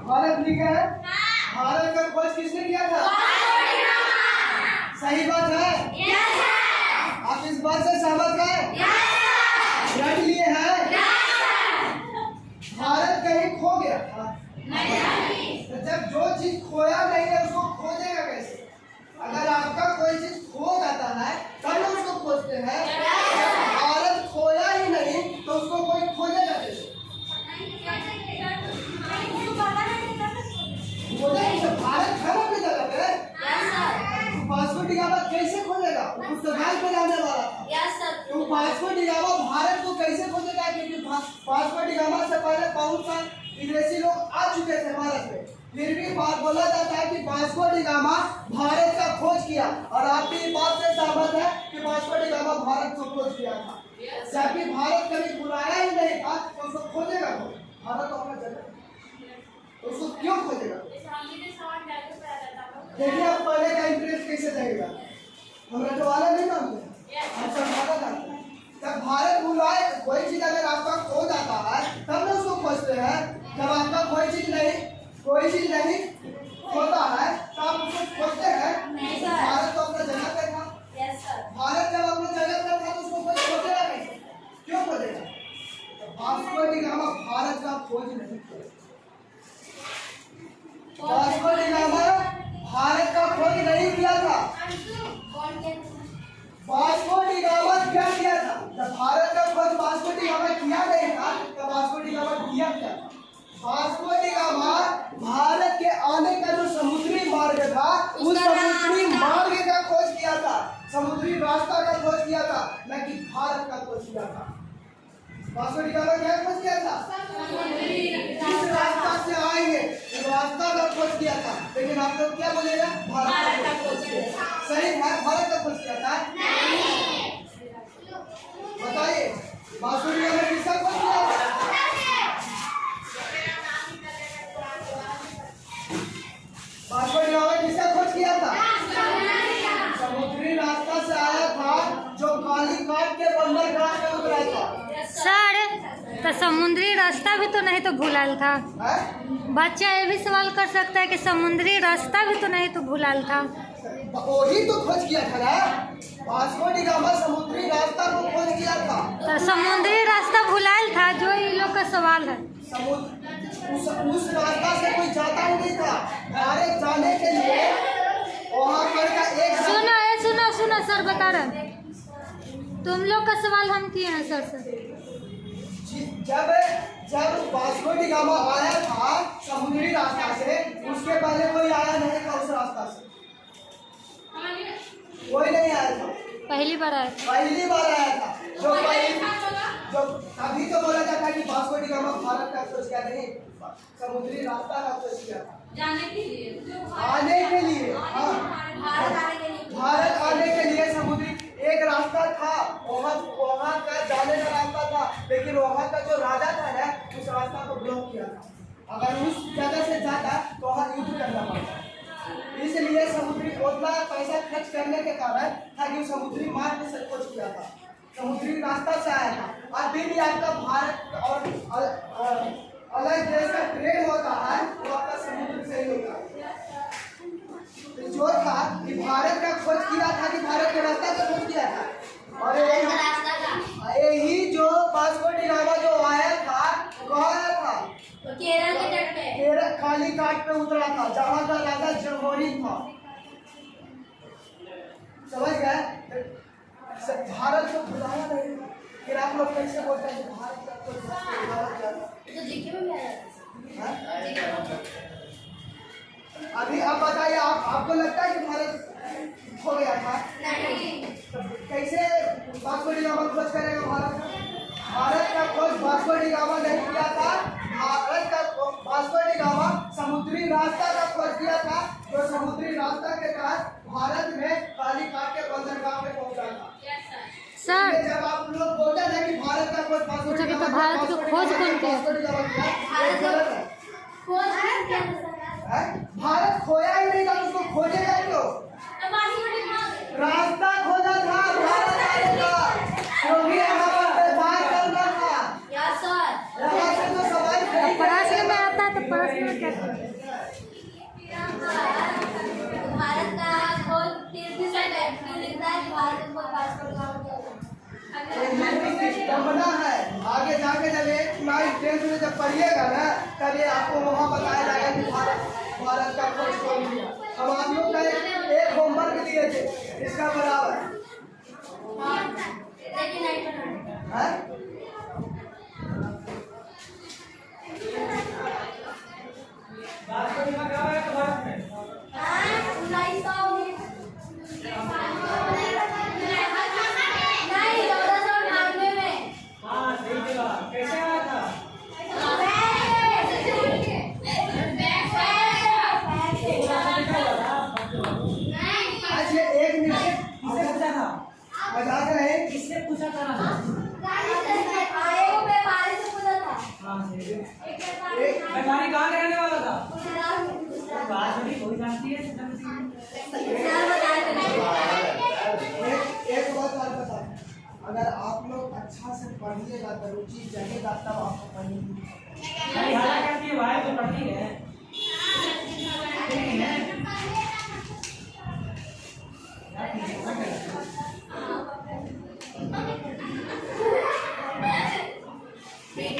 भारत लिखा है। भारत का खोज किसने किया था? सही बात है। आप इस बात से सहमत हैं? रट लिए हैं? भारत कहीं खो गया था? तो जब जो चीज खोया नहीं है उसको खोजेगा कैसे? अगर आपका कोई चीज खो जाता है तब ना उसको खोजते हैं। भारत खोया ही नहीं तो उसको कोई खोजेगा कैसे? भारत है अपनी जगह पे। वास्को डी गामा कैसे खोजेगा? पुर्तगाल पे जाने वाला था। तो वास्को डी गामा भारत को कैसे खोजेगा? क्योंकि वास्को डी गामा से पहले बहुत सारे विदेशी लोग आ चुके थे भारत में। फिर भी बात बोला जाता है कि वास्को डी गामा भारत का खोज किया। और आप भी बात से सहमत है कि वास्को डी गामा भारत को खोज किया था। जबकि भारत कभी बुलाया ही नहीं था तो उसको खोजेगा कौन? भारत अपना जगह तो उसको क्यों खोजेगा? देखिए आप पहले का इंटरेस्ट कैसे जाएगा? हम रटवाला नहीं मानते, हम समझाना जानते हैं। जब भारत बुलाए कोई चीज अगर आपका खो जाता है तब ना उसको खोजते हैं। जब आपका कोई चीज नहीं होता है तो आप उसको खोजते हैं। भारत तो अपना जगह पे था। भारत जब अपने जगह पे था तो उसको कोई खोजेगा कैसे? क्यों खोजेगा? वास्को डी गामा भारत का खोज नहीं किया। वास्को डी गामा भारत का खोज नहीं किया था। वास्को डी गामा क्या किया था? जब भारत का खोज वास्को डी गामा किया नहीं था तो वास्को डी गामा किया क्या? वास्को डी गामा भारत के आने का जो समुद्री मार्ग था उस समुद्री मार्ग का खोज किया था। समुद्री रास्ता का खोज किया था, न कि भारत का खोज किया था। वास्को डी गामा क्या खोज किया था? किस रास्ता से आएंगे रास्ता का खोज किया था। लेकिन आप लोग क्या बोलेगा? भारत का खोज किया। सही है, भारत का खोज किया था। बताइए वास्को डी गामा किसका खोज किया था? वास्को डी गामा किसका खोज किया था? समुद्री रास्ता से आया था जो कालीघाट के बंदरगाह में उतरा था। सर तो समुद्री रास्ता भी तो नहीं तो भूलाल था। बच्चा ये भी सवाल कर सकता है कि समुद्री रास्ता भी तो नहीं तो भूलाल था। वही तो खोज किया था ना। वास्को डी गामा समुद्री रास्ता को खोज किया था। तो समुद्री रास्ता भूलाल था जो ये लोग का सवाल है। उस रास्ता से कोई जाता ही नहीं था। भारत जाने के लिए वहाँ पर का एक सुनो सर बता रहे तुम लोग का सवाल हम किए हैं सर से। जब वास्को डी गामा आया था समुद्री रास्ता से उसके पहले कोई आया नहीं था। उस रास्ता से कोई नहीं आया था। पहली बार आया था। जो तभी तो बोला जाता है कि वास्को डी गामा भारत का खोज किया नहीं, समुद्री रास्ता का खोज किया था। आने के लिए हाँ, भारत आने के लिए समुद्री एक रास्ता था। वहाँ का जाने का रास्ता था, लेकिन वहाँ का जो राजा था ना उस रास्ता को ब्लॉक किया था। अगर उस जगह से जाता तो वहाँ युद्ध करना पड़ता। इसलिए समुद्री उतना पैसा खर्च करने के कारण था कि समुद्री मार्ग से खोज किया था, समुद्री रास्ता से आया था। अभी भी आपका भारत और अलग देश का ट्रेड होता है तो आपका समुद्र से ही होता है। तो जो था कि भारत का खोज किया था कि भारत के रास्ता का खोज किया था। और यही जो वास्को डी गामा जो आया था कहाँ आया था? केरल के तट पे। केरल कालीघाट पे उतरा था जहाँ का राजा जर्मनी था। समझ गए? भारत को बुलाया नहीं। फिर आप लोग कैसे बोलते हैं भारत का खोज तो जीके में भी आया था। अभी आप बताइए, आपको लगता है कि भारत खो गया था? नहीं। कैसे वास्को डी गामा खोज करेगा भारत का? भारत का खोज वास्को डी गामा नहीं किया था। भारत का वास्को डी गामा समुद्री रास्ता का खोज किया था, जो समुद्री रास्ता के तहत भारत में कालीघाट के बंदरगाह में पहुंचा था। सर जब आप लोग बोलते हैं कि भारत का खोज वास्को डी गामा, तो भारत को खोज कौन किया? भारत खोया ही नहीं था, उसको खोजेगा क्यों? रास्ता खोजा था भारत आने का, क्योंकि यहाँ पर व्यापार करना था। यहाँ से जो सवाल प्रश्न में आता है तो प्रश्न और क्या करें। भारत का खोज तीर्थ से व्यक्ति लिखता है कि भारत में कोई पासपोर्ट सिस्टम बना है। आगे जाके जब एक नाइन टेंथ में जब पढ़िएगा ना, तब ये आपको वहाँ बताया जाएगा कि भारत का खोज कौन किया। हम आप लोग का एक होमवर्क दिए थे, इसका बराबर है। मजाक रहे, किसने पूछा था? व्यापारी कहाँ रहने वाला था? बात हो जाती है। एक बात और बता, अगर आप लोग अच्छा से पढ़िएगा तो रुचि जगेगा, तब आपको पढ़ने की